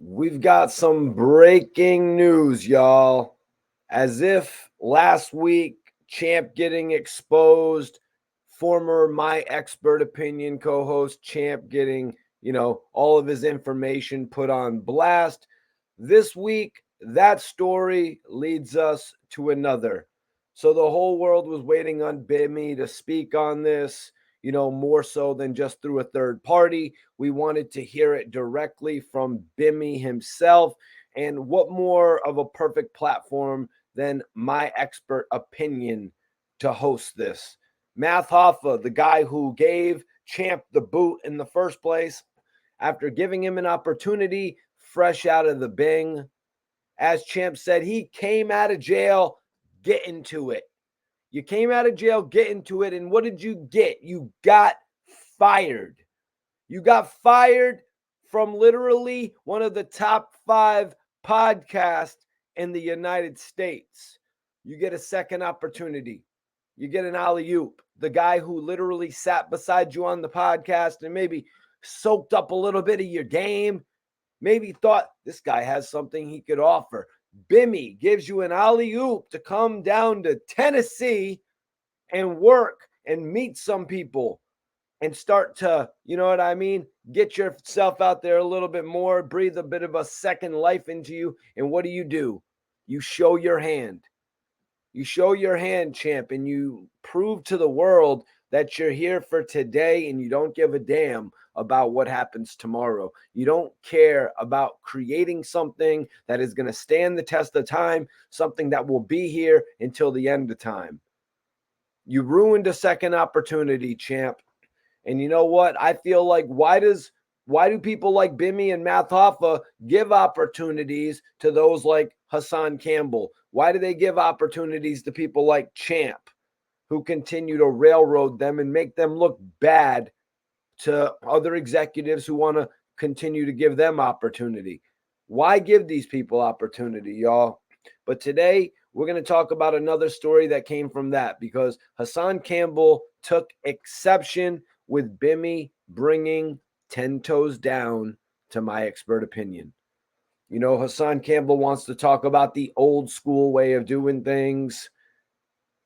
We've got some breaking news, y'all. As if last week, Champ getting exposed, former My Expert Opinion co host Champ getting, all of his information put on blast. This week, that story leads us to another. So the whole world was waiting on Bimmy to speak on this, more so than just through a third party. We wanted to hear it directly from Bimmy himself. And what more of a perfect platform than My Expert Opinion to host this? Math Hoffa, the guy who gave Champ the boot in the first place, after giving him an opportunity fresh out of the Bing. As Champ said, he came out of jail getting to it. You came out of jail getting to it, and what did you get? You got fired. You got fired from literally one of the top 5 podcasts in the United States. You get a second opportunity. You get an alley-oop. The guy who literally sat beside you on the podcast and maybe soaked up a little bit of your game, maybe thought this guy has something he could offer. Bimmy gives you an alley-oop to come down to Tennessee and work and meet some people and start to, get yourself out there a little bit more, breathe a bit of a second life into you. And what do? You show your hand. You show your hand, champ, and you prove to the world that you're here for today and you don't give a damn about what happens tomorrow. You don't care about creating something that is going to stand the test of time, something that will be here until the end of time. You ruined a second opportunity, champ. And you know what? I feel like why do people like Bimmy and Math Hoffa give opportunities to those like Hassan Campbell? Why do they give opportunities to people like Champ, who continue to railroad them and make them look bad to other executives who want to continue to give them opportunity? Why give these people opportunity, y'all? But today, we're going to talk about another story that came from that, because Hassan Campbell took exception with Bimmy bringing 10 toes down to My Expert Opinion. Hassan Campbell wants to talk about the old school way of doing things.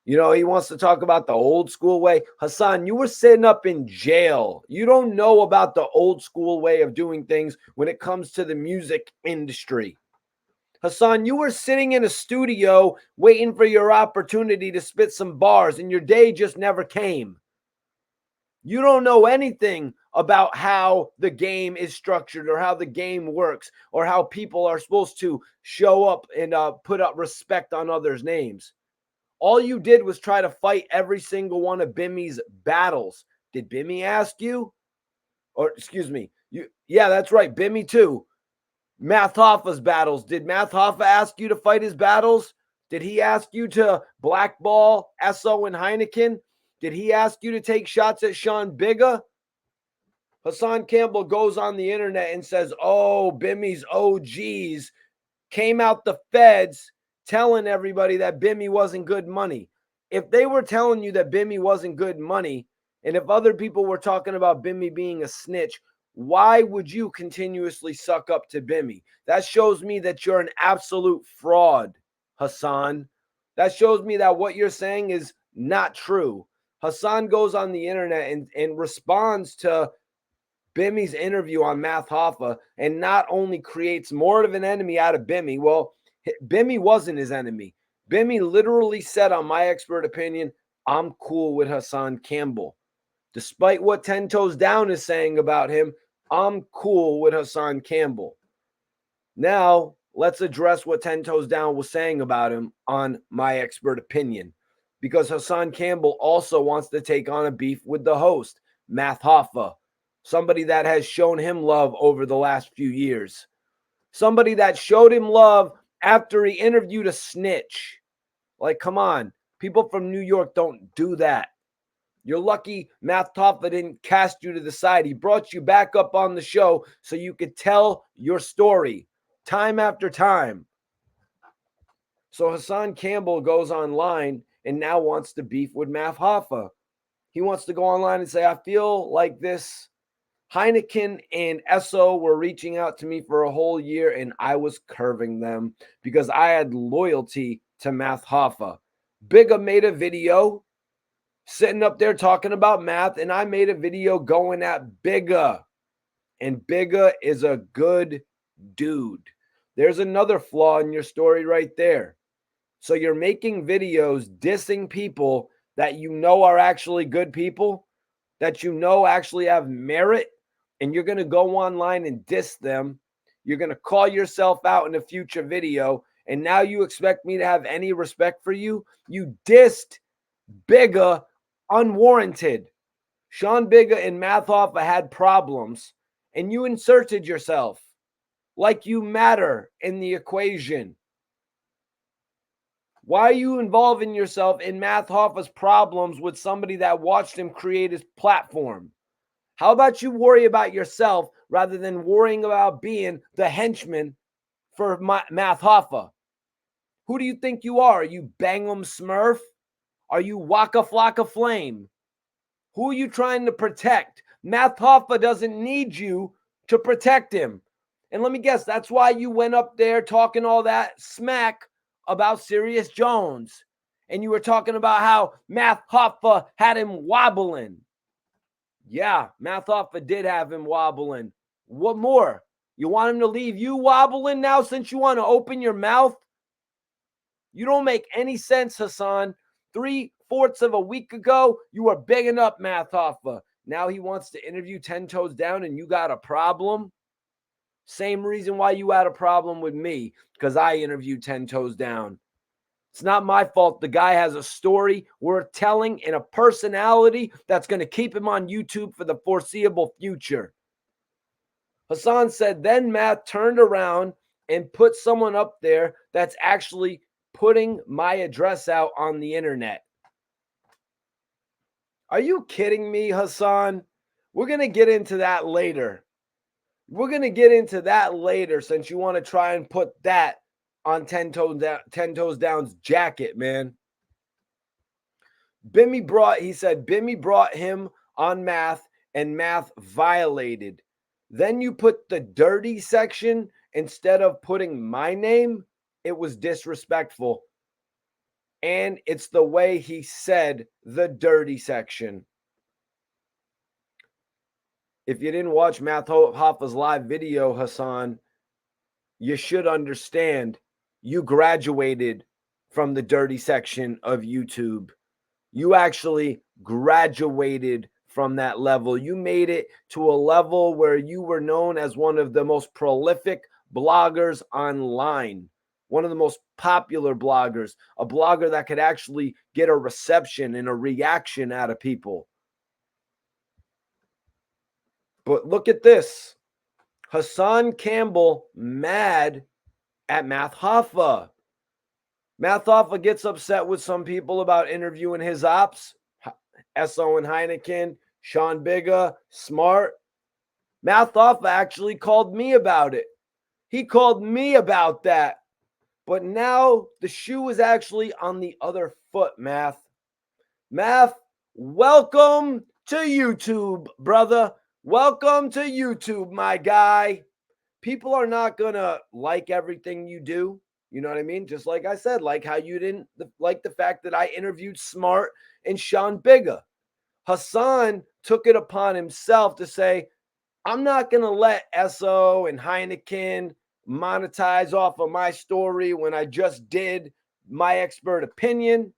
He wants to talk about the old school way. Hassan, you were sitting up in jail. You don't know about the old school way of doing things when it comes to the music industry. Hassan, you were sitting in a studio waiting for your opportunity to spit some bars, and your day just never came. You don't know anything about how the game is structured or how the game works or how people are supposed to show up and put up respect on others' names. All you did was try to fight every single one of Bimmy's battles. Did Bimmy ask you? Or excuse me, yeah, that's right, Bimmy too. Math Hoffa's battles. Did Math Hoffa ask you to fight his battles? Did he ask you to blackball Esso and Heineken? Did he ask you to take shots at Sean Bigga? Hassan Campbell goes on the internet and says, oh, Bimmy's OGs came out the feds telling everybody that Bimmy wasn't good money. If they were telling you that Bimmy wasn't good money, and if other people were talking about Bimmy being a snitch, why would you continuously suck up to Bimmy? That shows me that you're an absolute fraud, Hassan. That shows me that what you're saying is not true. Hassan goes on the internet and responds to Bimmy's interview on Math Hoffa and not only creates more of an enemy out of Bimmy. Well, Bimmy wasn't his enemy. Bimmy literally said on My Expert Opinion, I'm cool with Hassan Campbell. Despite what 10 Toes Down is saying about him, I'm cool with Hassan Campbell. Now, let's address what 10 Toes Down was saying about him on My Expert Opinion, because Hassan Campbell also wants to take on a beef with the host, Math Hoffa, somebody that has shown him love over the last few years, somebody that showed him love after he interviewed a snitch. Like, come on, people from New York don't do that. You're lucky Math Hoffa didn't cast you to the side. He brought you back up on the show so you could tell your story time after time. So Hassan Campbell goes online and now wants to beef with Math Hoffa. He wants to go online and say, I feel like this Heineken and Esso were reaching out to me for a whole year, and I was curving them because I had loyalty to Math Hoffa. Bigga made a video sitting up there talking about math, and I made a video going at Bigga. And Bigga is a good dude. There's another flaw in your story right there. So you're making videos dissing people that you know are actually good people, that you know actually have merit, and you're going to go online and diss them. You're going to call yourself out in a future video, and now you expect me to have any respect for you? You dissed Bigga unwarranted. Sean Bigga and Math Hoffa had problems, and you inserted yourself like you matter in the equation. Why are you involving yourself in Math Hoffa's problems with somebody that watched him create his platform? How about you worry about yourself rather than worrying about being the henchman for Math Hoffa? Who do you think you are? Are you Bangum Smurf? Are you Waka Flocka Flame? Who are you trying to protect? Math Hoffa doesn't need you to protect him. And let me guess, that's why you went up there talking all that smack about Sirius Jones. And you were talking about how Math Hoffa had him wobbling. Yeah, Math Hoffa did have him wobbling. What more? You want him to leave you wobbling now since you want to open your mouth? You don't make any sense, Hassan. 3/4 of a week ago, you were bigging up Math Hoffa. Now he wants to interview 10 Toes Down and you got a problem? Same reason why you had a problem with me, because I interviewed 10 Toes Down. It's not my fault. The guy has a story worth telling and a personality that's going to keep him on YouTube for the foreseeable future. Hassan said, then Matt turned around and put someone up there that's actually putting my address out on the internet. Are you kidding me, Hassan? We're going to get into that later. We're going to get into that later since you want to try and put that on 10 Toes Down's jacket, man. He said Bimmy brought him on math and math violated. Then you put the dirty section instead of putting my name. It was disrespectful. And it's the way he said the dirty section. If you didn't watch Math Hoffa's live video, Hassan, you should understand you graduated from the dirty section of YouTube. You actually graduated from that level. You made it to a level where you were known as one of the most prolific bloggers online, one of the most popular bloggers, a blogger that could actually get a reception and a reaction out of people. But look at this. Hassan Campbell mad at Math Hoffa. Math Hoffa gets upset with some people about interviewing his ops. Esso and Heineken, Sean Bigga, Smart. Math Hoffa actually called me about it. He called me about that. But now the shoe is actually on the other foot, Math. Math, welcome to YouTube, brother. Welcome to YouTube, my guy. People are not going to like everything you do. You know what I mean? Just like I said, like how you didn't like the fact that I interviewed Smart and Sean Bigga. Hassan took it upon himself to say, I'm not going to let Esso and Heineken monetize off of my story when I just did my expert opinion.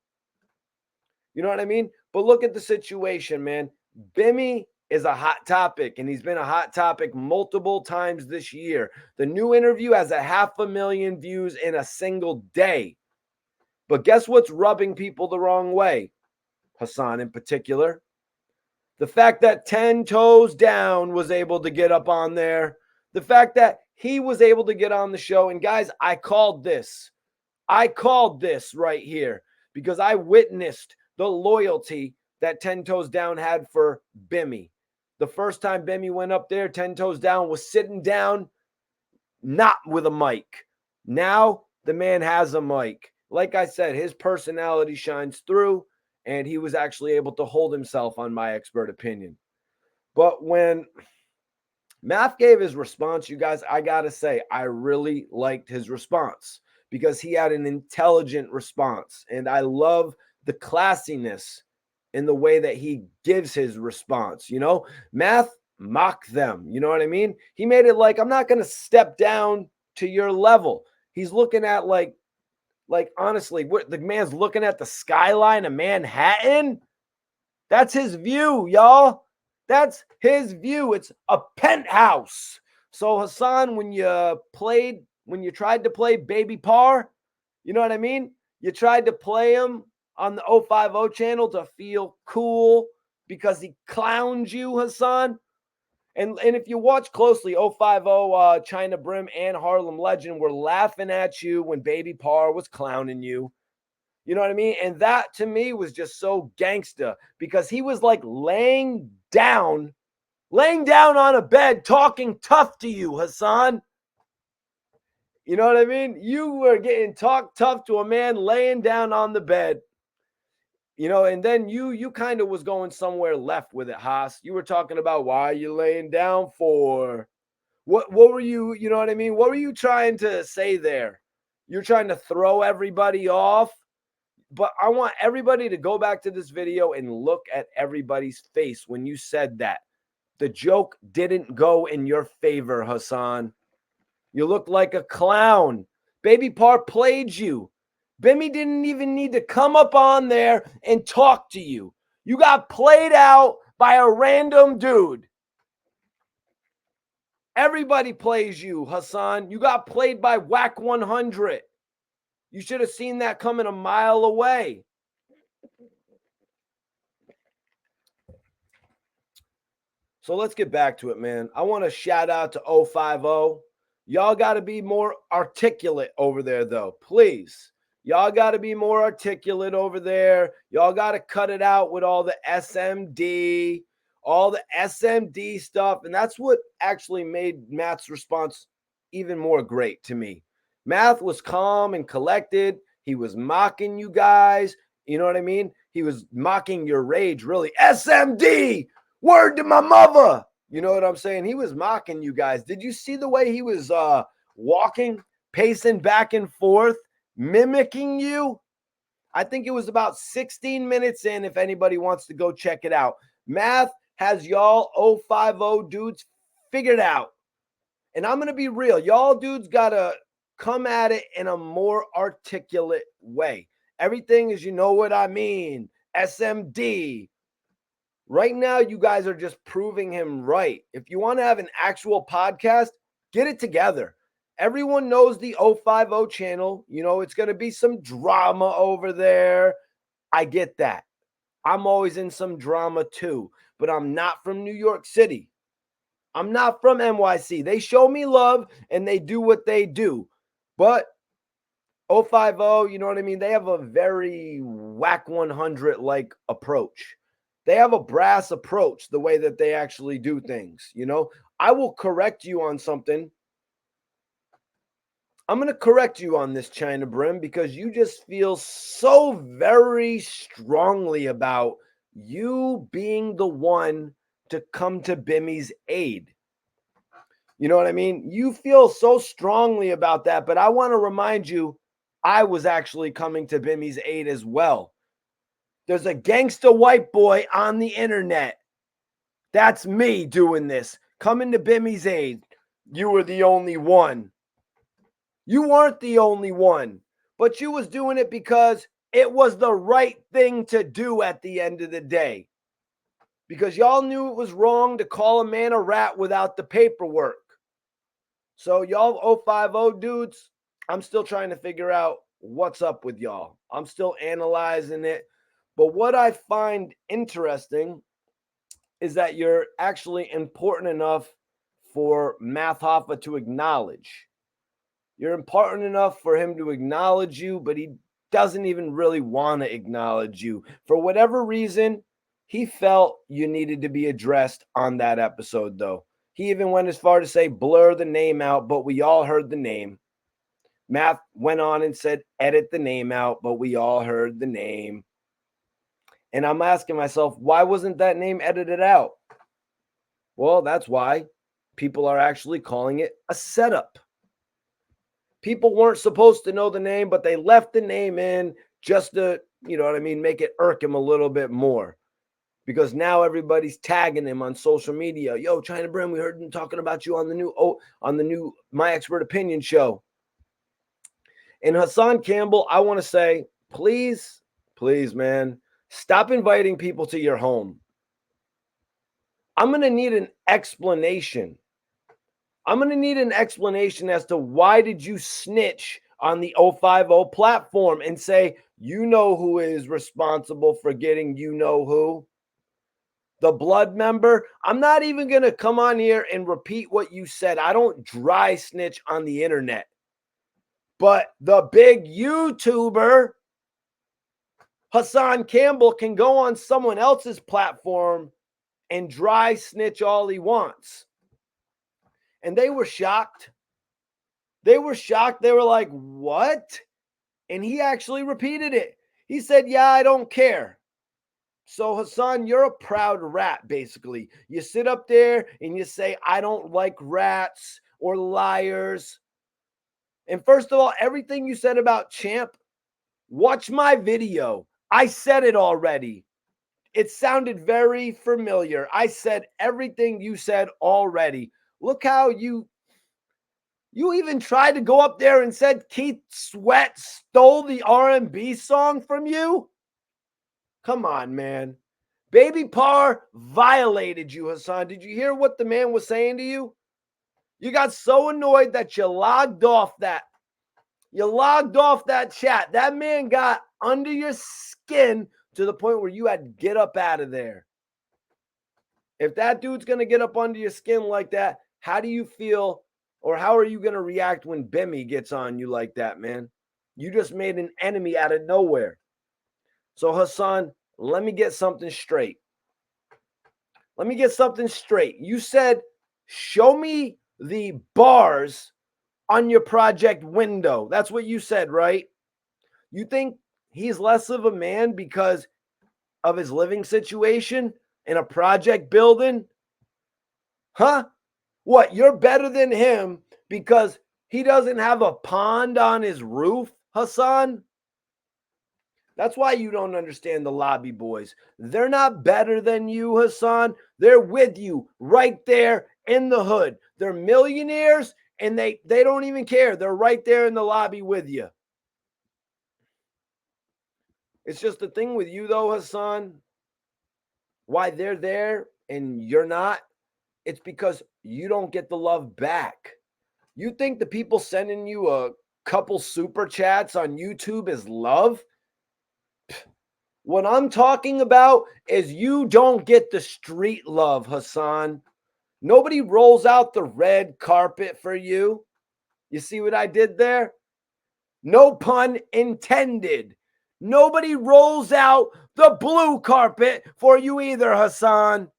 You know what I mean? But look at the situation, man. Bimmy is a hot topic, and he's been a hot topic multiple times this year. The new interview has 500,000 views in a single day. But guess what's rubbing people the wrong way? Hassan in particular. The fact that 10 Toes Down was able to get up on there. The fact that he was able to get on the show. And guys, I called this. I called this right here because I witnessed the loyalty that 10 Toes Down had for Bimmy. The first time Bimmy went up there, 10 Toes Down was sitting down, not with a mic. Now the man has a mic. Like I said, his personality shines through, and he was actually able to hold himself on my expert opinion. But when Math gave his response. You guys, I got to say, I really liked his response because he had an intelligent response. And I love the classiness in the way that he gives his response. Math mocked them. You know what I mean? He made it like, I'm not going to step down to your level. He's looking at like honestly, what the man's looking at the skyline of Manhattan. That's his view, y'all. That's his view. It's a penthouse. So Hassan, when you tried to play Baby Par, you know what I mean? You tried to play him on the 050 channel to feel cool because he clowns you, Hassan. And if you watch closely, 050, China Brim and Harlem Legend were laughing at you when Baby Par was clowning you. You know what I mean? And that to me was just so gangsta because he was like laying down on a bed, talking tough to you, Hassan. You know what I mean? You were getting talked tough to a man laying down on the bed. And then you kind of was going somewhere left with it, Haas. You were talking about why are you laying down for? What were you, you know what I mean? What were you trying to say there? You're trying to throw everybody off? But I want everybody to go back to this video and look at everybody's face when you said that. The joke didn't go in your favor, Hassan. You looked like a clown. Baby Par played you. Bimmy didn't even need to come up on there and talk to you. You got played out by a random dude. Everybody plays you, Hassan. You got played by Whack 100. You should have seen that coming a mile away. So let's get back to it, man. I want to shout out to 050. Y'all got to be more articulate over there, though. Please. Y'all got to be more articulate over there. Y'all got to cut it out with all the SMD, stuff. And that's what actually made Matt's response even more great to me. Matt was calm and collected. He was mocking you guys. You know what I mean? He was mocking your rage, really. SMD! Word to my mother. You know what I'm saying? He was mocking you guys. Did you see the way he was walking, pacing back and forth, mimicking you? I think it was about 16 minutes in, if anybody wants to go check it out. Math has y'all 050 dudes figured out. And I'm going to be real. Y'all dudes got to come at it in a more articulate way. Everything is, you know what I mean, SMD. Right now, you guys are just proving him right. If you want to have an actual podcast, get it together. Everyone knows the 050 channel. It's going to be some drama over there. I get that. I'm always in some drama too, but I'm not from New York City. I'm not from NYC. They show me love and they do what they do. But 050, you know what I mean? They have a very Whack 100 like approach. They have a brass approach, the way that they actually do things. I will correct you on something. I'm going to correct you on this, China Brim, because you just feel so very strongly about you being the one to come to Bimmy's aid. You know what I mean? You feel so strongly about that, but I want to remind you, I was actually coming to Bimmy's aid as well. There's a gangster white boy on the internet. That's me doing this. Coming to Bimmy's aid. You were the only one. You weren't the only one. But you was doing it because it was the right thing to do at the end of the day. Because y'all knew it was wrong to call a man a rat without the paperwork. So y'all 050 dudes, I'm still trying to figure out what's up with y'all. I'm still analyzing it. But what I find interesting is that you're actually important enough for Math Hoffa to acknowledge. You're important enough for him to acknowledge you, but he doesn't even really want to acknowledge you. For whatever reason, he felt you needed to be addressed on that episode, though. He even went as far to say blur the name out, but we all heard the name. Math went on and said edit the name out, but we all heard the name. And I'm asking myself, why wasn't that name edited out? Well, that's why. people are actually calling it a setup. People weren't supposed to know the name, but they left the name in just to, make it irk him a little bit more. Because now everybody's tagging him on social media. Yo, China Brim, we heard him talking about you on the new My Expert Opinion show. And Hassan Campbell, I want to say, please, man, stop inviting people to your home. I'm going to need an explanation. I'm going to need an explanation as to why did you snitch on the 050 platform and say, you know who is responsible for getting you know who? The blood member. I'm not even going to come on here and repeat what you said. I don't dry snitch on the internet. But the big YouTuber, Hassan Campbell, can go on someone else's platform and dry snitch all he wants. And they were shocked. They were shocked. They were like, what? And he actually repeated it. He said, yeah, I don't care. So Hassan, you're a proud rat, basically. You sit up there and you say, I don't like rats or liars. And first of all, everything you said about Champ, watch my video. I said it already. It sounded very familiar. I said everything you said already. Look how you even tried to go up there and said Keith Sweat stole the R&B song from you? Come on, man. Baby Parr violated you, Hassan. Did you hear what the man was saying to you? You got so annoyed that you logged off that. You logged off that chat. That man got under your skin to the point where you had to get up out of there. If that dude's going to get up under your skin like that, how do you feel, or how are you going to react when Bimmy gets on you like that, man? You just made an enemy out of nowhere. So, Hassan, let me get something straight. You said, show me the bars on your project window. That's what you said, right? You think he's less of a man because of his living situation in a project building? Huh? What, you're better than him because he doesn't have a pond on his roof, Hassan? That's why you don't understand the lobby boys. They're not better than you, Hassan. They're with you right there in the hood. They're millionaires and they don't even care. They're right there in the lobby with you. It's just the thing with you, though, Hassan. Why they're there and you're not, it's because you don't get the love back. You think the people sending you a couple super chats on YouTube is love? What I'm talking about is you don't get the street love, Hassan. Nobody rolls out the red carpet for you. You see what I did there? No pun intended. Nobody rolls out the blue carpet for you either, Hassan.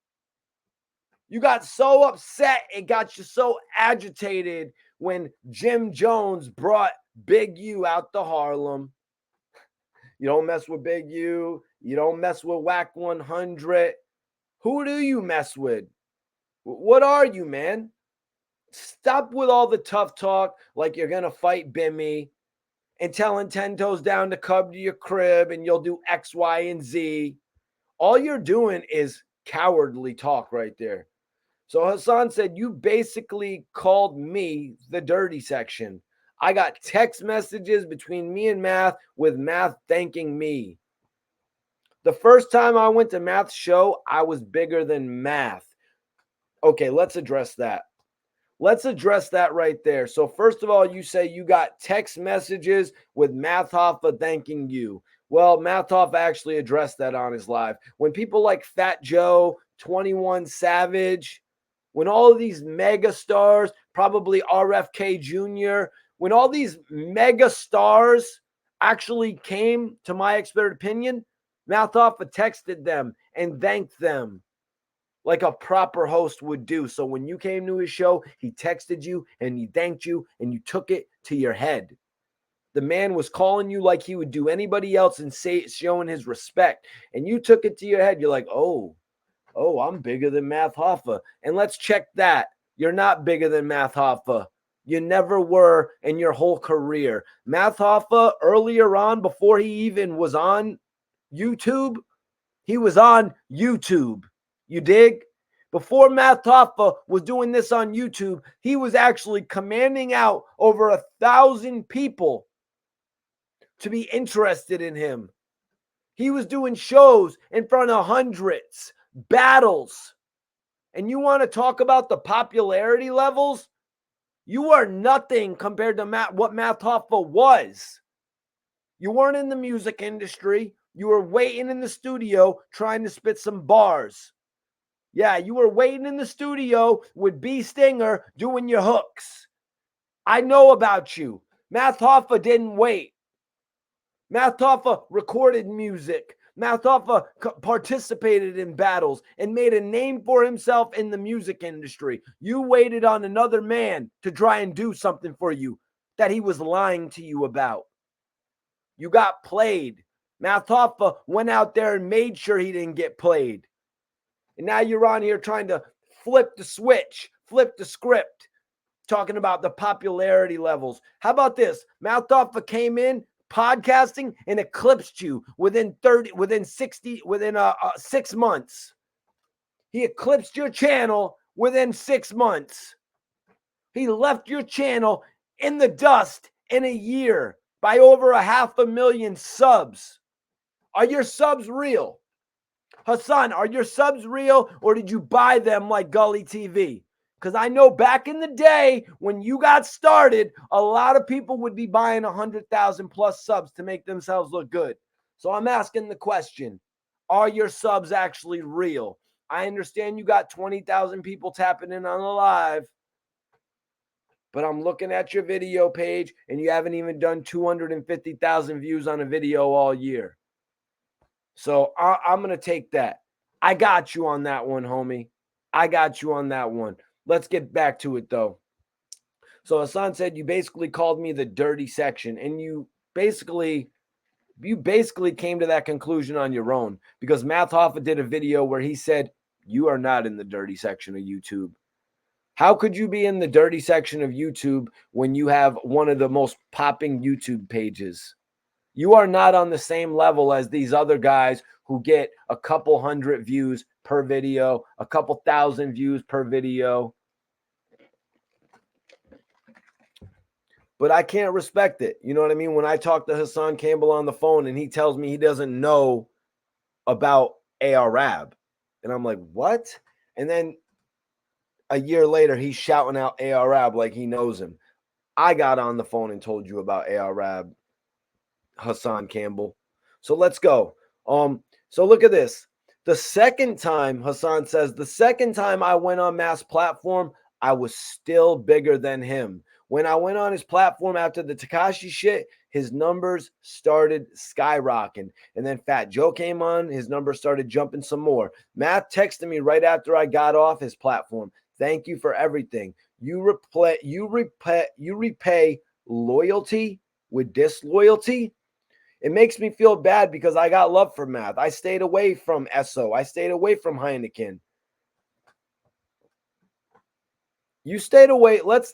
You got so upset, it got you so agitated when Jim Jones brought Big U out to Harlem. You don't mess with Big U. You don't mess with Whack 100. Who do you mess with? What are you, man? Stop with all the tough talk like you're going to fight Bimmy and telling 10 toes down to come to your crib and you'll do X, Y, and Z. All you're doing is cowardly talk right there. So Hassan said, you basically called me the dirty section. I got text messages between me and Math with Math thanking me. The first time I went to Math's show, I was bigger than Math. Okay, let's address that. Let's address that right there. So first of all, you say you got text messages with Math Hoffa thanking you. Well, Math Hoffa actually addressed that on his live. When people like Fat Joe, 21 Savage, when all of these mega stars, probably RFK Jr., when all these mega stars actually came to My Expert Opinion, Math Hoffa texted them and thanked them like a proper host would do. So when you came to his show, he texted you and he thanked you and you took it to your head. The man was calling you like he would do anybody else and showing his respect. And you took it to your head. You're like, oh, I'm bigger than Math Hoffa. And let's check that. You're not bigger than Math Hoffa. You never were in your whole career. Math Hoffa, earlier on, before he even was on YouTube, he was on YouTube. You dig? Before Math Hoffa was doing this on YouTube, he was actually commanding out over 1,000 people to be interested in him. He was doing shows in front of hundreds, battles. And you want to talk about the popularity levels? You are nothing compared to what Math Hoffa was. You weren't in the music industry. You were waiting in the studio trying to spit some bars. Yeah, you were waiting in the studio with B. Stinger doing your hooks. I know about you. Math Hoffa didn't wait. Math Hoffa recorded music. Math Hoffa participated in battles and made a name for himself in the music industry. You waited on another man to try and do something for you that he was lying to you about. You got played. Math Hoffa went out there and made sure he didn't get played. And now you're on here trying to flip the switch, flip the script, talking about the popularity levels. How about this? Math Hoffa came in podcasting and eclipsed you within 6 months. He eclipsed your channel within 6 months. He left your channel in the dust in a year by over 500,000 subs. Are your subs real? Hassan, are your subs real, or did you buy them like Gully TV? Because I know back in the day when you got started, a lot of people would be buying 100,000 plus subs to make themselves look good. So I'm asking the question, are your subs actually real? I understand you got 20,000 people tapping in on the live, but I'm looking at your video page and you haven't even done 250,000 views on a video all year. So I'm going to take that. I got you on that one, homie. I got you on that one. Let's get back to it, though. So Hassan said you basically called me the dirty section, and you basically came to that conclusion on your own because Math Hoffa did a video where he said you are not in the dirty section of YouTube. How could you be in the dirty section of YouTube when you have one of the most popping YouTube pages? You are not on the same level as these other guys who get a couple hundred views per video, a couple thousand views per video. But I can't respect it. You know what I mean? When I talk to Hassan Campbell on the phone and he tells me he doesn't know about Arab, and I'm like, what? And then a year later, he's shouting out Arab like he knows him. I got on the phone and told you about Arab, Hassan Campbell. So let's go. So look at this. The second time, Hassan says, the second time I went on Matt's platform, I was still bigger than him. When I went on his platform after the Tekashi shit, his numbers started skyrocketing. And then Fat Joe came on, his numbers started jumping some more. Matt texted me right after I got off his platform. Thank you for everything. You repay loyalty with disloyalty. It makes me feel bad because I got love for Math. I stayed away from Esso. I stayed away from Heineken. You stayed away. Let's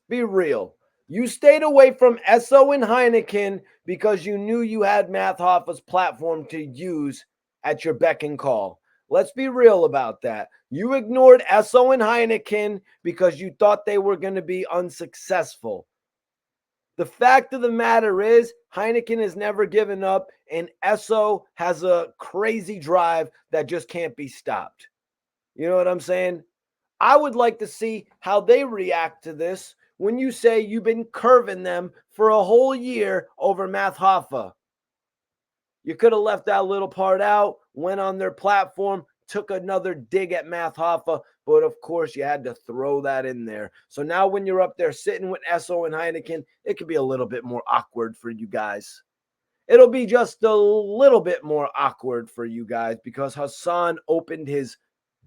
be real. You stayed away from Esso and Heineken because you knew you had Math Hoffa's platform to use at your beck and call. Let's be real about that. You ignored Esso and Heineken because you thought they were going to be unsuccessful. The fact of the matter is, Heineken has never given up, and Esso has a crazy drive that just can't be stopped. You know what I'm saying? I would like to see how they react to this when you say you've been curving them for a whole year over Math Hoffa. You could have left that little part out, went on their platform, took another dig at Math Hoffa, but of course you had to throw that in there. So now when you're up there sitting with Esso and Heineken, it could be a little bit more awkward for you guys. It'll be just a little bit more awkward for you guys because Hassan opened his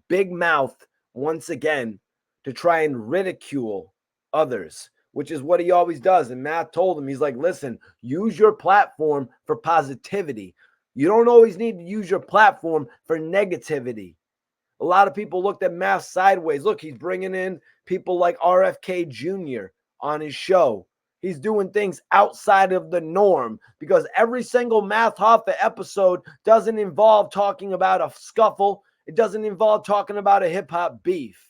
big mouth once again to try and ridicule others, which is what he always does. And Matt told him, he's like, listen, use your platform for positivity. You don't always need to use your platform for negativity. A lot of people looked at Math sideways. Look, he's bringing in people like RFK Jr. on his show. He's doing things outside of the norm because every single Math Hoffa episode doesn't involve talking about a scuffle. It doesn't involve talking about a hip hop beef.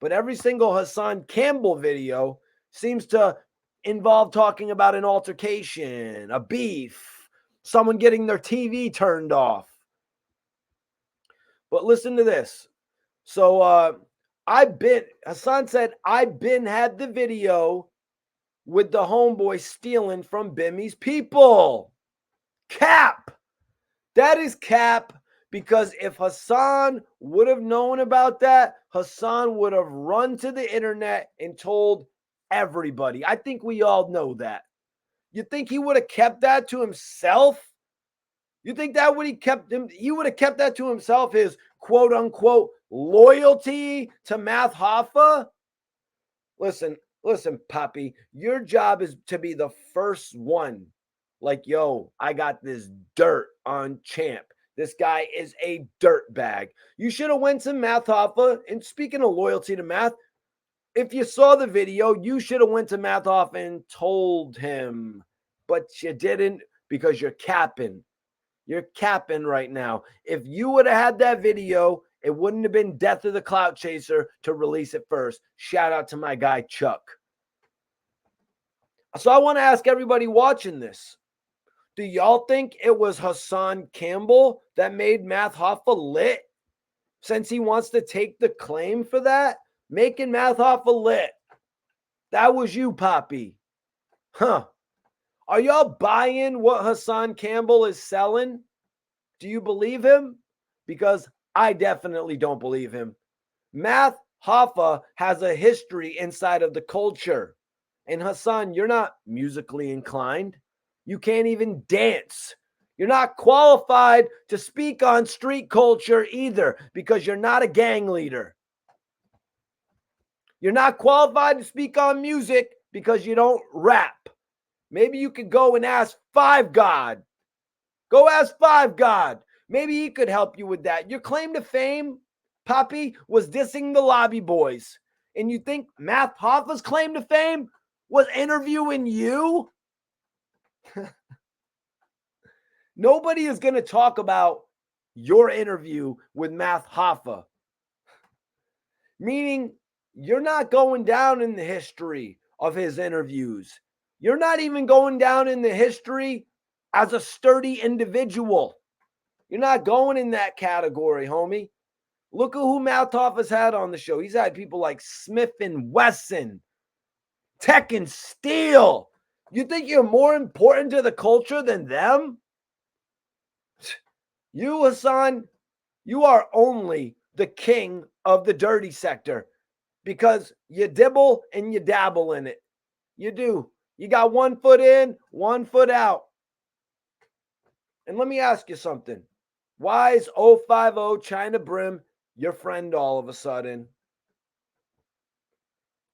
But every single Hassan Campbell video seems to involve talking about an altercation, a beef, someone getting their TV turned off. But listen to this. So Hassan said, I've been had the video with the homeboy stealing from Bimmy's people. Cap. That is cap, because if Hassan would have known about that, Hassan would have run to the internet and told everybody. I think we all know that. You think he would have kept that to himself? You think that would he would have kept that to himself, his quote unquote loyalty to Math Hoffa? Listen, Poppy, your job is to be the first one. Like, yo, I got this dirt on Champ. This guy is a dirt bag. You should have went to Math Hoffa. And speaking of loyalty to Math, if you saw the video, you should have went to Math Hoffa and told him. But you didn't, because you're capping. You're capping right now. If you would have had that video, it wouldn't have been Death of the Clout Chaser to release it first. Shout out to my guy, Chuck. So I want to ask everybody watching this. Do y'all think it was Hassan Campbell that made Math Hoffa lit? Since he wants to take the claim for that? Making Math Hoffa lit. That was you, Poppy. Huh. Are y'all buying what Hassan Campbell is selling? Do you believe him? Because I definitely don't believe him. Math Hoffa has a history inside of the culture. And Hassan, you're not musically inclined. You can't even dance. You're not qualified to speak on street culture either, because you're not a gang leader. You're not qualified to speak on music because you don't rap. Maybe you could go and ask Five God. Go ask Five God. Maybe he could help you with that. Your claim to fame, Poppy, was dissing the Lobby Boys. And you think Math Hoffa's claim to fame was interviewing you? Nobody is going to talk about your interview with Math Hoffa. Meaning, you're not going down in the history of his interviews. You're not even going down in the history as a sturdy individual. You're not going in that category, homie. Look at who Math Hoffa's had on the show. He's had people like Smith and Wesson, Tech and Steel. You think you're more important to the culture than them? You, Hassan, you are only the king of the dirty sector because you dibble and you dabble in it. You do. You got 1 foot in, 1 foot out. And let me ask you something. Why is 050 China Brim your friend all of a sudden?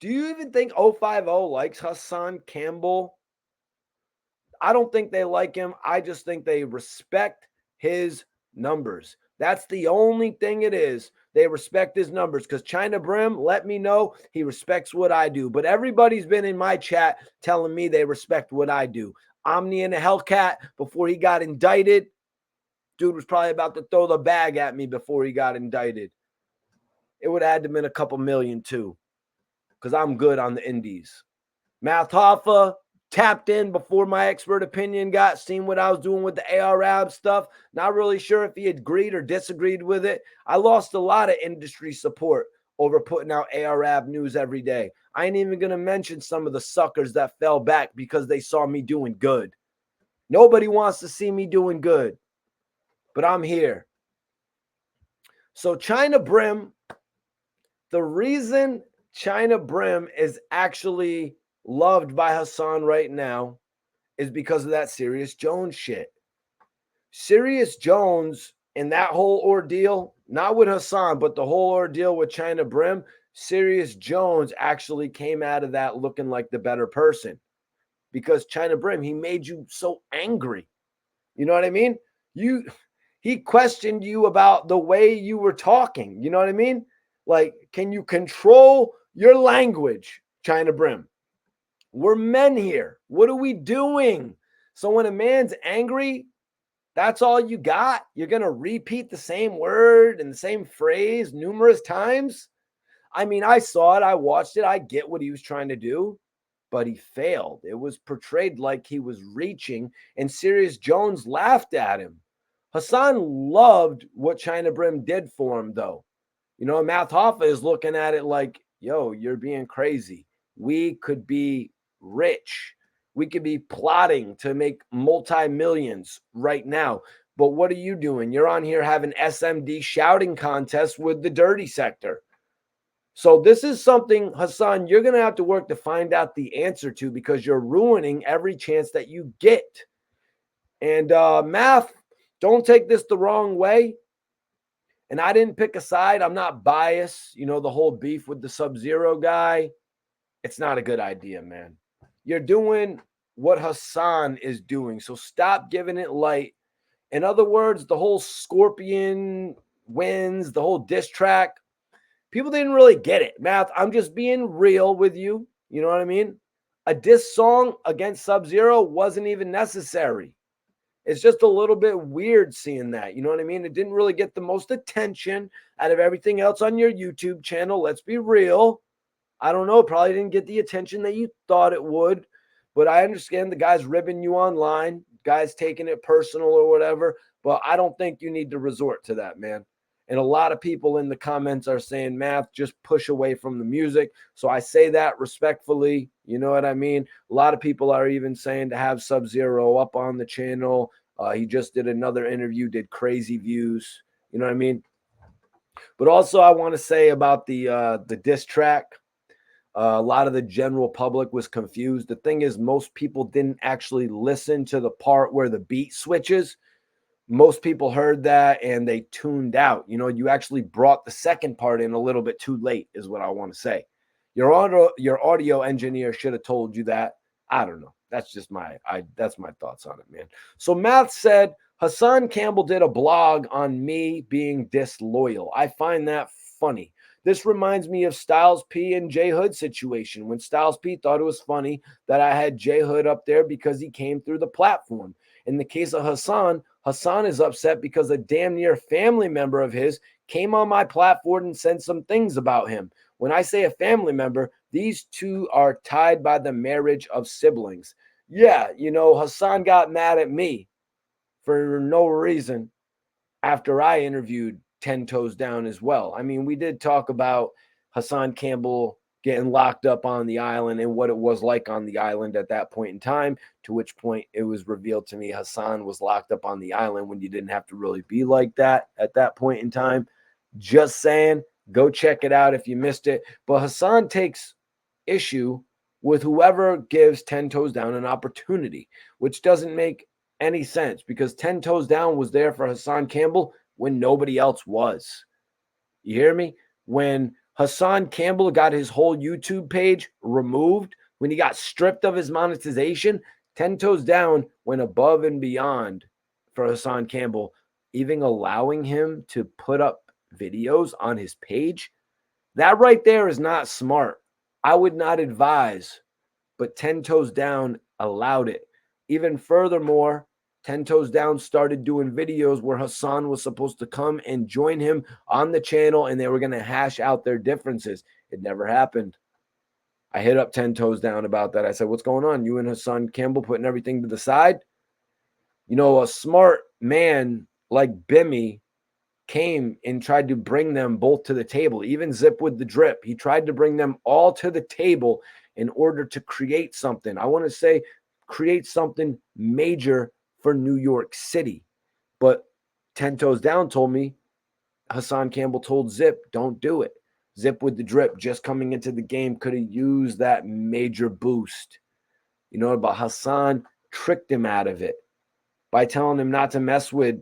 Do you even think 050 likes Hassan Campbell? I don't think they like him. I just think they respect his numbers. That's the only thing it is. They respect his numbers, because China Brim let me know he respects what I do. But everybody's been in my chat telling me they respect what I do. Omni and the Hellcat, before he got indicted, dude was probably about to throw the bag at me before he got indicted. It would have had to have been a couple million too, because I'm good on the indies. Math Hoffa tapped in before my expert opinion got seen what I was doing with the ARAB stuff. Not really sure if he agreed or disagreed with it. I lost a lot of industry support over putting out ARAB news every day. I ain't even going to mention some of the suckers that fell back because they saw me doing good. Nobody wants to see me doing good, but I'm here. So China Brim, the reason China Brim is actually loved by Hassan right now is because of that Serious Jones shit. Serious Jones and that whole ordeal, not with Hassan, but the whole ordeal with China Brim, Serious Jones actually came out of that looking like the better person, because China Brim, he made you so angry. You know what I mean? He questioned you about the way you were talking. You know what I mean? Like, can you control your language, China Brim? We're men here. What are we doing? So when a man's angry, that's all you got? You're going to repeat the same word and the same phrase numerous times? I mean, I saw it, I watched it, I get what he was trying to do, but he failed. It was portrayed like he was reaching, and Sirius Jones laughed at him. Hassan loved what China Brim did for him, though. You know, Matt Hoffa is looking at it like, yo, you're being crazy. We could be rich. We could be plotting to make multi-millions right now. But what are you doing? You're on here having SMD shouting contests with the dirty sector. So this is something, Hassan, you're going to have to work to find out the answer to, because you're ruining every chance that you get. And Math, don't take this the wrong way. And I didn't pick a side. I'm not biased. You know, the whole beef with the Sub-Zero guy, it's not a good idea, man. You're doing what Hassan is doing. So stop giving it light. In other words, the whole Scorpion wins, the whole diss track, people didn't really get it. Math, I'm just being real with you. You know what I mean? A diss song against Sub-Zero wasn't even necessary. It's just a little bit weird seeing that. You know what I mean? It didn't really get the most attention out of everything else on your YouTube channel. Let's be real. I don't know. Probably didn't get the attention that you thought it would. But I understand the guy's ribbing you online, guys taking it personal or whatever. But I don't think you need to resort to that, man. And a lot of people in the comments are saying, Math, just push away from the music. So I say that respectfully. You know what I mean? A lot of people are even saying to have Sub-Zero up on the channel. He just did another interview, did crazy views. You know what I mean? But also I want to say about the diss track. A lot of the general public was confused. The thing is, most people didn't actually listen to the part where the beat switches. Most people heard that and they tuned out. You know, you actually brought the second part in a little bit too late, is what I want to say. Your audio engineer should have told you that. I don't know. That's just that's my thoughts on it, man. So Math said, Hassan Campbell did a blog on me being disloyal. I find that funny. This reminds me of Styles P and J Hood situation, when Styles P thought it was funny that I had J Hood up there because he came through the platform. In the case of Hassan, Hassan is upset because a damn near family member of his came on my platform and said some things about him. When I say a family member, these two are tied by the marriage of siblings. Yeah, you know, Hassan got mad at me for no reason after I interviewed 10 Toes Down as well. I mean, we did talk about Hassan Campbell getting locked up on the island and what it was like on the island at that point in time, to which point it was revealed to me Hassan was locked up on the island when you didn't have to really be like that at that point in time. Just saying, go check it out if you missed it. But Hassan takes issue with whoever gives 10 Toes Down an opportunity, which doesn't make any sense, because 10 Toes Down was there for Hassan Campbell when nobody else was. You hear me? When Hassan Campbell got his whole YouTube page removed, when he got stripped of his monetization, 10 Toes Down went above and beyond for Hassan Campbell, even allowing him to put up videos on his page. That right there is not smart. I would not advise, but 10 Toes Down allowed it. Even furthermore, 10 Toes Down started doing videos where Hassan was supposed to come and join him on the channel and they were going to hash out their differences. It never happened. I hit up 10 Toes Down about that. I said, what's going on? You and Hassan Campbell putting everything to the side? You know, a smart man like Bimmy came and tried to bring them both to the table. Even Zip with the Drip, he tried to bring them all to the table in order to create something. I want to say create something major for New York City. But 10 Toes Down told me, Hassan Campbell told Zip, don't do it. Zip with the Drip, just coming into the game, could have used that major boost. You know, but Hassan tricked him out of it by telling him not to mess with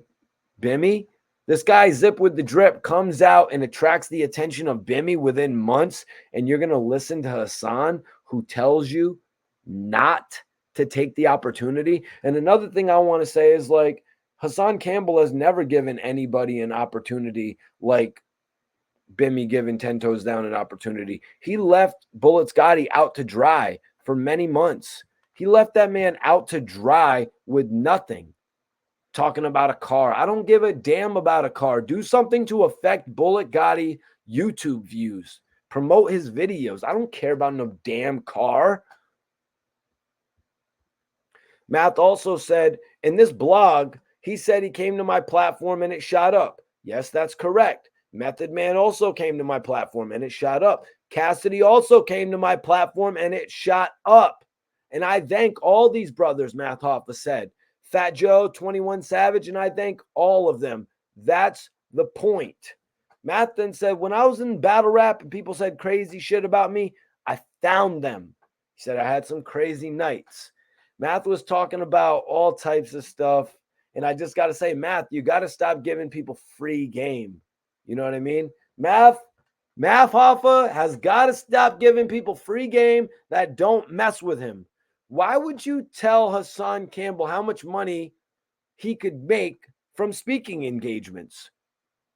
Bimmy. This guy, Zip with the Drip, comes out and attracts the attention of Bimmy within months, and you're going to listen to Hassan, who tells you not to take the opportunity. And another thing I want to say is, like, Hassan Campbell has never given anybody an opportunity like Bimmy giving 10 Toes Down an opportunity. He left Bullet Scotty out to dry for many months. He left that man out to dry with nothing. Talking about a car. I don't give a damn about a car. Do something to affect Bullet Gotti YouTube views. Promote his videos. I don't care about no damn car. Math also said in this blog, he said he came to my platform and it shot up. Yes, that's correct. Method Man also came to my platform and it shot up. Cassidy also came to my platform and it shot up. And I thank all these brothers, Math Hoffa said. Fat Joe, 21 Savage, and I thank all of them. That's the point. Matt then said, when I was in battle rap and people said crazy shit about me, I found them. He said, I had some crazy nights. Math was talking about all types of stuff. And I just got to say, Math, you got to stop giving people free game. You know what I mean? Math Hoffa has got to stop giving people free game that don't mess with him. Why would you tell Hassan Campbell how much money he could make from speaking engagements?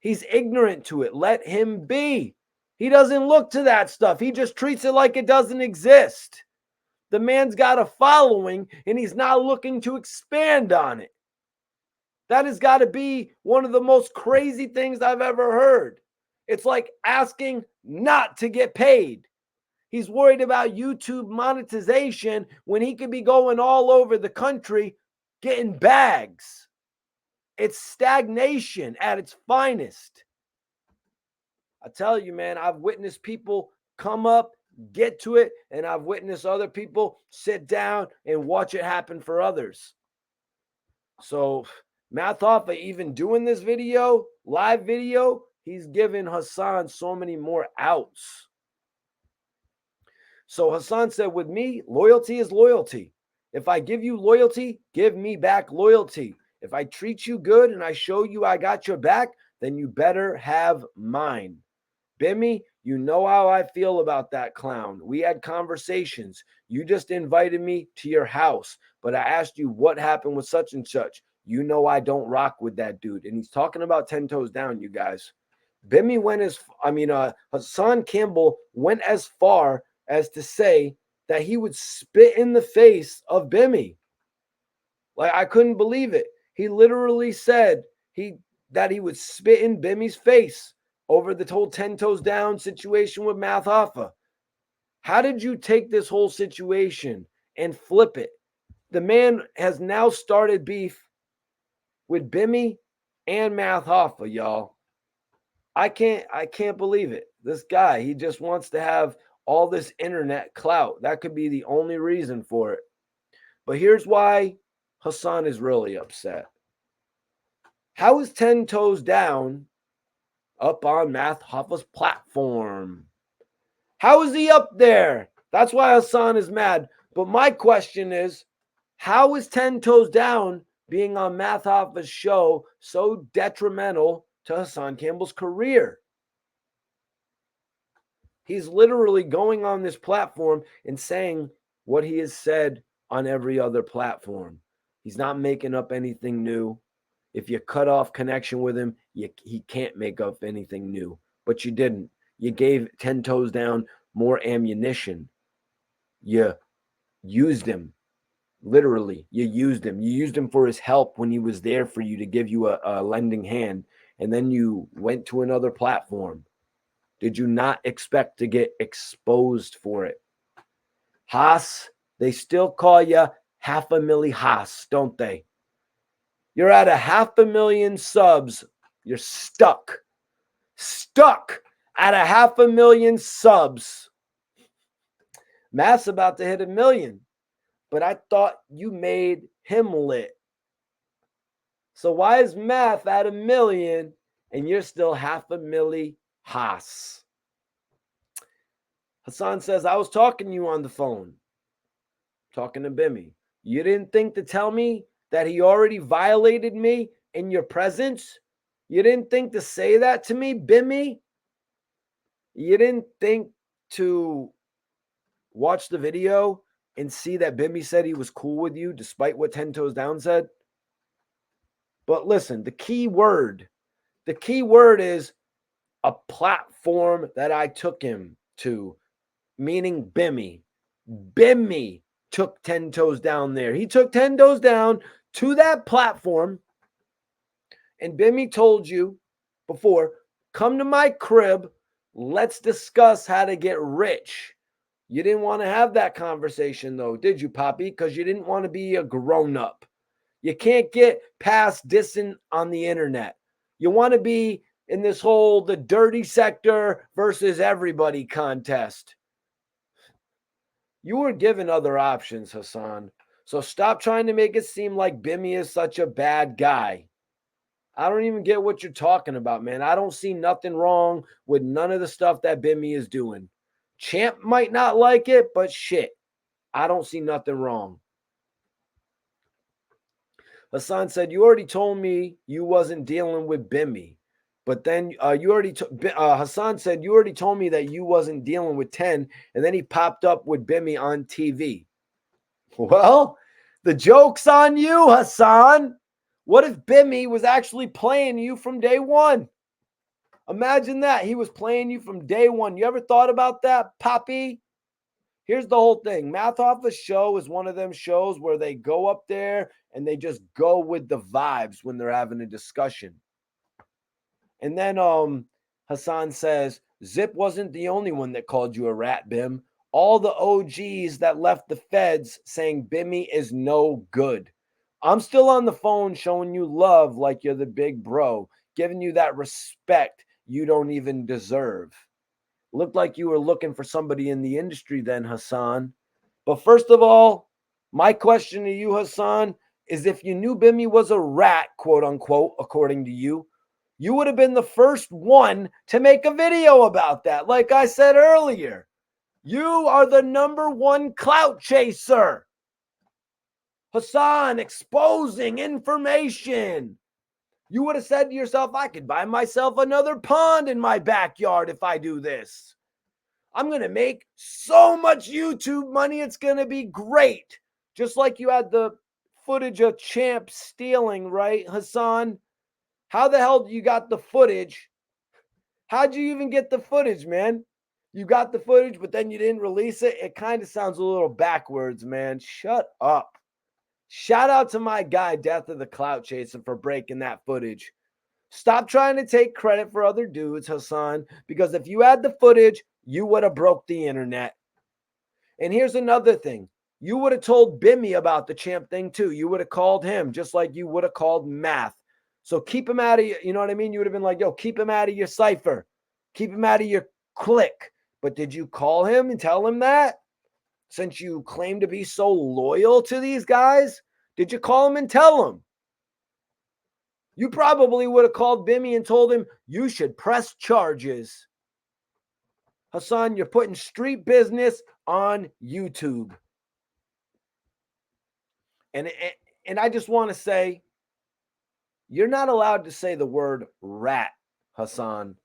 He's ignorant to it. Let him be. He doesn't look to that stuff. He just treats it like it doesn't exist. The man's got a following and he's not looking to expand on it. That has got to be one of the most crazy things I've ever heard. It's like asking not to get paid. He's worried about YouTube monetization when he could be going all over the country getting bags. It's stagnation at its finest. I tell you, man, I've witnessed people come up, get to it, and I've witnessed other people sit down and watch it happen for others. So, Math Hoffa, even doing this video, live video, he's giving Hassan so many more outs. So Hassan said, with me, loyalty is loyalty. If I give you loyalty, give me back loyalty. If I treat you good and I show you I got your back, then you better have mine. Bimmy, you know how I feel about that clown. We had conversations. You just invited me to your house, but I asked you what happened with such and such. You know I don't rock with that dude. And he's talking about 10 Toes Down, you guys. Bimmy Hassan Campbell went as far as to say that he would spit in the face of Bimmy. Like, I couldn't believe it. He literally said that he would spit in Bimmy's face over the whole 10 Toes Down situation with Math Hoffa. How did you take this whole situation and flip it? The man has now started beef with Bimmy and Math Hoffa, y'all. I can't believe it. This guy, he just wants to have all this internet clout. That could be the only reason for it. But here's why Hassan is really upset. How is 10 Toes Down up on Math Hoffa's platform? How is he up there? That's why Hassan is mad. But my question is, how is 10 Toes Down being on Math Hoffa's show so detrimental to Hassan Campbell's career? He's literally going on this platform and saying what he has said on every other platform. He's not making up anything new. If you cut off connection with him, he can't make up anything new. But you didn't. You gave 10 Toes Down more ammunition. You used him. Literally, you used him. You used him for his help when he was there for you to give you a lending hand. And then you went to another platform. Did you not expect to get exposed for it? Haas, they still call you 500,000 Haas, don't they? You're at 500,000 subs. You're stuck. Stuck at 500,000 subs. Math's about to hit 1 million. But I thought you made him lit. So why is Math at 1 million and you're still 500,000 Haas? Hassan says, I was talking to you on the phone. Talking to Bimmy. You didn't think to tell me that he already violated me in your presence? You didn't think to say that to me, Bimmy? You didn't think to watch the video and see that Bimmy said he was cool with you despite what 10 Toes Down said? But listen, the key word is a platform that I took him to, meaning Bimmy. Bimmy took 10 toes down there. He took 10 toes down to that platform. And Bimmy told you before, come to my crib. Let's discuss how to get rich. You didn't want to have that conversation, though, did you, Poppy? Because you didn't want to be a grown up. You can't get past dissing on the internet. You want to be in this whole the dirty sector versus everybody contest. You were given other options, Hassan. So stop trying to make it seem like Bimmy is such a bad guy. I don't even get what you're talking about, man. I don't see nothing wrong with none of the stuff that Bimmy is doing. Champ might not like it, but shit, I don't see nothing wrong. Hassan said, you already told me you wasn't dealing with Bimmy. But then Hassan said, you already told me that you wasn't dealing with 10. And then he popped up with Bimmy on TV. Well, the joke's on you, Hassan. What if Bimmy was actually playing you from day one? Imagine that. He was playing you from day one. You ever thought about that, Poppy? Here's the whole thing. Math Hoffa's show is one of them shows where they go up there and they just go with the vibes when they're having a discussion. And then Hassan says, Zip wasn't the only one that called you a rat, Bim. All the OGs that left the feds saying Bimmy is no good. I'm still on the phone showing you love like you're the big bro, giving you that respect you don't even deserve. Looked like you were looking for somebody in the industry then, Hassan. But first of all, my question to you, Hassan, is if you knew Bimmy was a rat, quote unquote, according to you, you would have been the first one to make a video about that. Like I said earlier, you are the number one clout chaser. Hassan exposing information. You would have said to yourself, I could buy myself another pond in my backyard if I do this. I'm going to make so much YouTube money. It's going to be great. Just like you had the footage of Champ stealing, right, Hassan? How the hell you got the footage? How'd you even get the footage, man? You got the footage, but then you didn't release it. It kind of sounds a little backwards, man. Shut up. Shout out to my guy, Death of the Clout Chaser, for breaking that footage. Stop trying to take credit for other dudes, Hassan, because if you had the footage, you would have broke the internet. And here's another thing. You would have told Bimmy about the Champ thing too. You would have called him just like you would have called Math. So keep him out of your, you know what I mean? You would have been like, yo, keep him out of your cipher. Keep him out of your clique. But did you call him and tell him that? Since you claim to be so loyal to these guys, did you call him and tell him? You probably would have called Bimmy and told him you should press charges. Hassan, you're putting street business on YouTube. And I just want to say, you're not allowed to say the word rat, Hassan.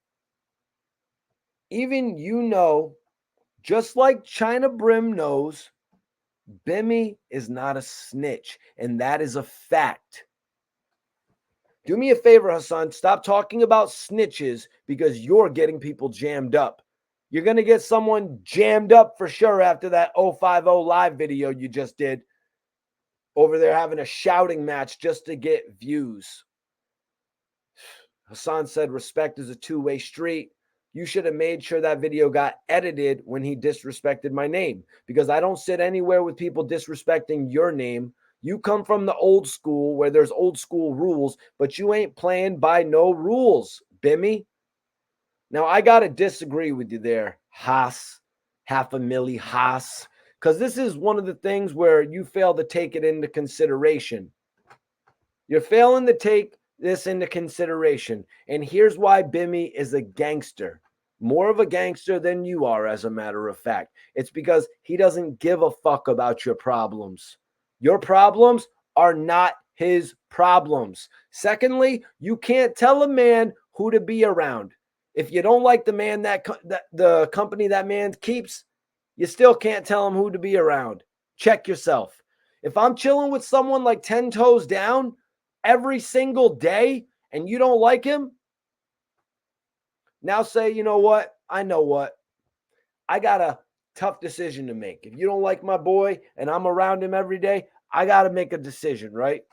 Even you know, just like China Brim knows, Bimmy is not a snitch, and that is a fact. Do me a favor, Hassan. Stop talking about snitches because you're getting people jammed up. You're going to get someone jammed up for sure after that 050 live video you just did over there having a shouting match just to get views. Hassan said respect is a two-way street. You should have made sure that video got edited when he disrespected my name, because I don't sit anywhere with people disrespecting your name. You come from the old school where there's old school rules, but you ain't playing by no rules, Bimmy. Now, I got to disagree with you there, Haas, $500,000 Haas, because this is one of the things where you fail to take it into consideration. You're failing to take this into consideration. And here's why Bimmy is a gangster. More of a gangster than you are, as a matter of fact. It's because he doesn't give a fuck about your problems. Your problems are not his problems. Secondly, you can't tell a man who to be around. If you don't like the man the company that man keeps, you still can't tell him who to be around. Check yourself. If I'm chilling with someone like 10 toes down, every single day and you don't like him, now say, you know what? I know what. I got a tough decision to make. If you don't like my boy and I'm around him every day, I got to make a decision, right?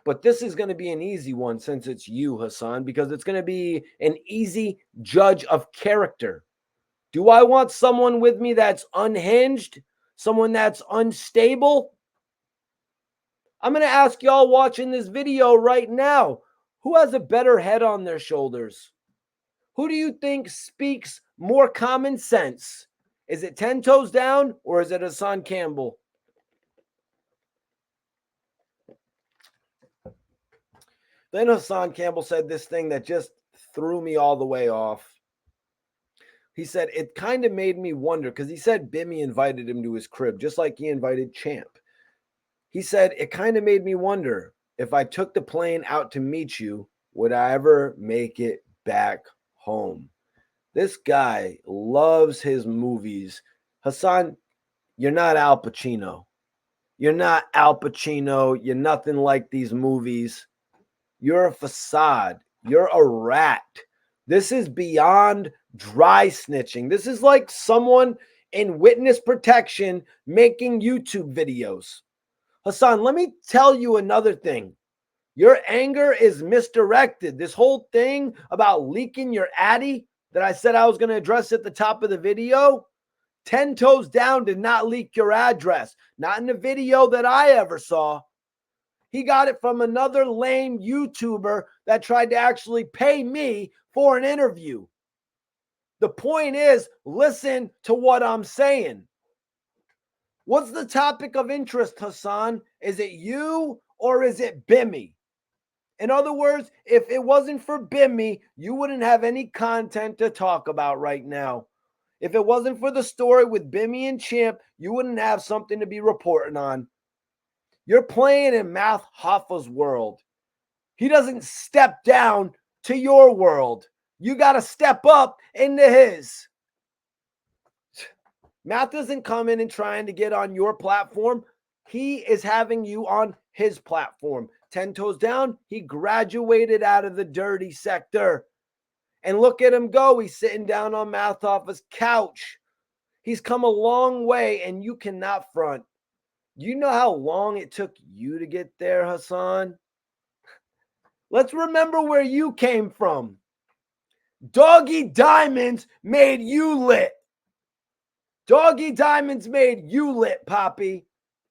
But this is going to be an easy one since it's you, Hassan, because it's going to be an easy judge of character. Do I want someone with me that's unhinged? Someone that's unstable? I'm going to ask y'all watching this video right now, who has a better head on their shoulders? Who do you think speaks more common sense? Is it 10 Toes Down or is it Hassan Campbell? Then Hassan Campbell said this thing that just threw me all the way off. He said, it kind of made me wonder, because he said Bimmy invited him to his crib, just like he invited Champ. He said, it kind of made me wonder, if I took the plane out to meet you, would I ever make it back home? This guy loves his movies. Hassan, you're not Al Pacino. You're not Al Pacino. You're nothing like these movies. You're a facade. You're a rat. This is beyond dry snitching. This is like someone in witness protection making YouTube videos. Hassan, let me tell you another thing. Your anger is misdirected. This whole thing about leaking your Addy that I said I was going to address at the top of the video, 10 Toes Down did not leak your address. Not in the video that I ever saw. He got it from another lame YouTuber that tried to actually pay me for an interview. The point is, listen to what I'm saying. What's the topic of interest, Hassan? Is it you or is it Bimmy? In other words, if it wasn't for Bimmy, you wouldn't have any content to talk about right now. If it wasn't for the story with Bimmy and Champ, you wouldn't have something to be reporting on. You're playing in Math Hoffa's world. He doesn't step down to your world. You got to step up into his. Math isn't coming and trying to get on your platform. He is having you on his platform. 10 Toes Down, he graduated out of the dirty sector. And look at him go. He's sitting down on Math Hoffa's couch. He's come a long way, and you cannot front. You know how long it took you to get there, Hassan? Let's remember where you came from. Doggy Diamonds made you lit. Doggy Diamonds made you lit, Poppy.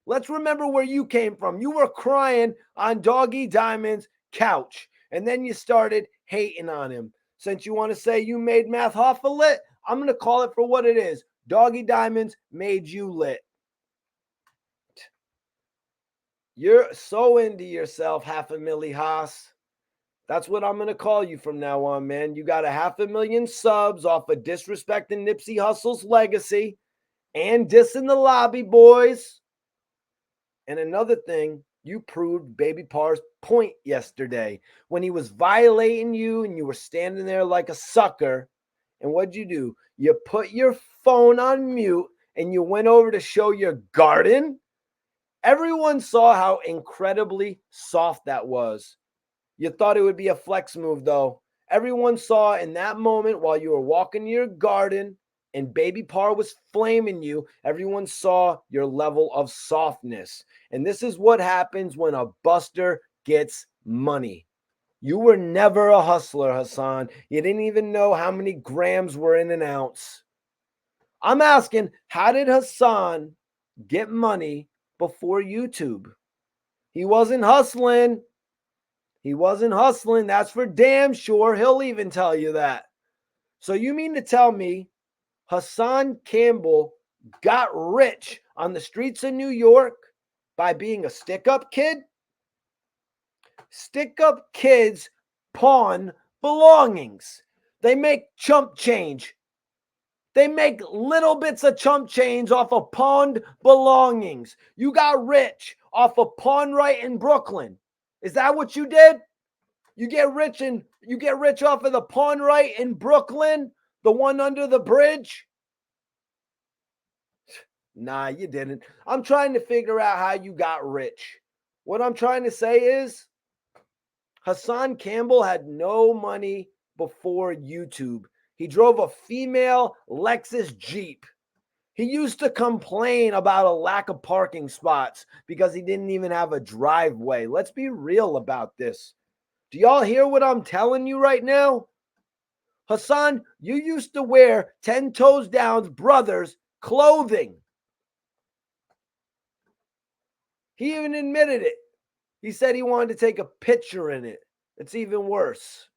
Let's remember where you came from. You were crying on Doggy Diamond's couch, and then you started hating on him. Since you want to say you made Math Hoffa lit, I'm going to call it for what it is. Doggy Diamonds made you lit. You're so into yourself, $500,000 Haas. That's what I'm going to call you from now on, man. You got 500,000 subs off of disrespecting Nipsey Hussle's legacy and dissing the lobby boys. And another thing, you proved Baby Parr's point yesterday when he was violating you and you were standing there like a sucker. And what'd you do? You put your phone on mute and you went over to show your garden. Everyone saw how incredibly soft that was. You thought it would be a flex move, though. Everyone saw in that moment while you were walking your garden and Baby Parr was flaming you, everyone saw your level of softness. And this is what happens when a buster gets money. You were never a hustler, Hassan. You didn't even know how many grams were in an ounce. I'm asking, how did Hassan get money before YouTube? He wasn't hustling. He wasn't hustling. That's for damn sure. He'll even tell you that. So you mean to tell me Hassan Campbell got rich on the streets of New York by being a stick-up kid? Stick-up kids pawn belongings. They make chump change. They make little bits of chump change off of pawned belongings. You got rich off of Pawn Right in Brooklyn. Is that what you did? You get rich off of the Pawn Right in Brooklyn, the one under the bridge? Nah, you didn't. I'm trying to figure out how you got rich. What I'm trying to say is Hassan Campbell had no money before YouTube. He drove a female Lexus Jeep. He used to complain about a lack of parking spots because he didn't even have a driveway. Let's be real about this. Do y'all hear what I'm telling you right now? Hassan, you used to wear 10 toes down brothers clothing. He even admitted it. He said he wanted to take a picture in it. It's even worse.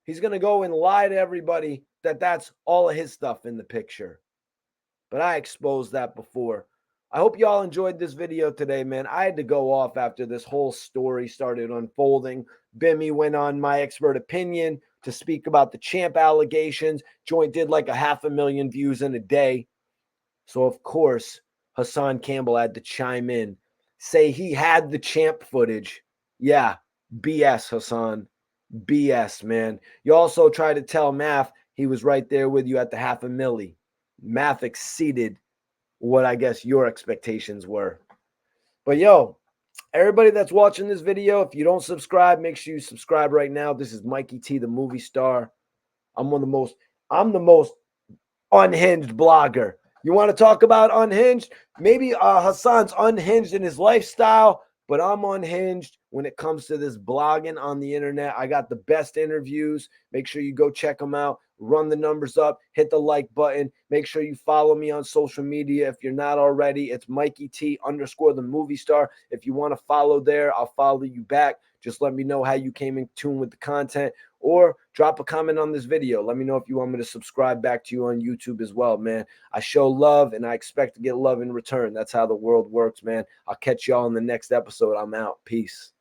He's going to go and lie to everybody that that's all of his stuff in the picture. But I exposed that before. I hope y'all enjoyed this video today, man. I had to go off after this whole story started unfolding. Bimmy went on My Expert Opinion to speak about the champ allegations. Joint did like 500,000 views in a day. So, of course, Hassan Campbell had to chime in, say he had the champ footage. Yeah, BS, Hassan. BS, man. You also tried to tell Math he was right there with you at the 500,000. Math exceeded what I guess your expectations were. But yo, everybody that's watching this video, if you don't subscribe, make sure you subscribe right now. This is Mikey T, the movie star. I'm the most unhinged blogger. You want to talk about unhinged? Maybe Hassan's unhinged in his lifestyle, but I'm unhinged when it comes to this blogging on the internet. I got the best interviews. Make sure you go check them out. Run the numbers up. Hit the like button. Make sure you follow me on social media. If you're not already, it's Mikey T _ the movie star. If you want to follow there, I'll follow you back. Just let me know how you came in tune with the content, or drop a comment on this video. Let me know if you want me to subscribe back to you on YouTube as well, man. I show love and I expect to get love in return. That's how the world works, man. I'll catch y'all in the next episode. I'm out. Peace.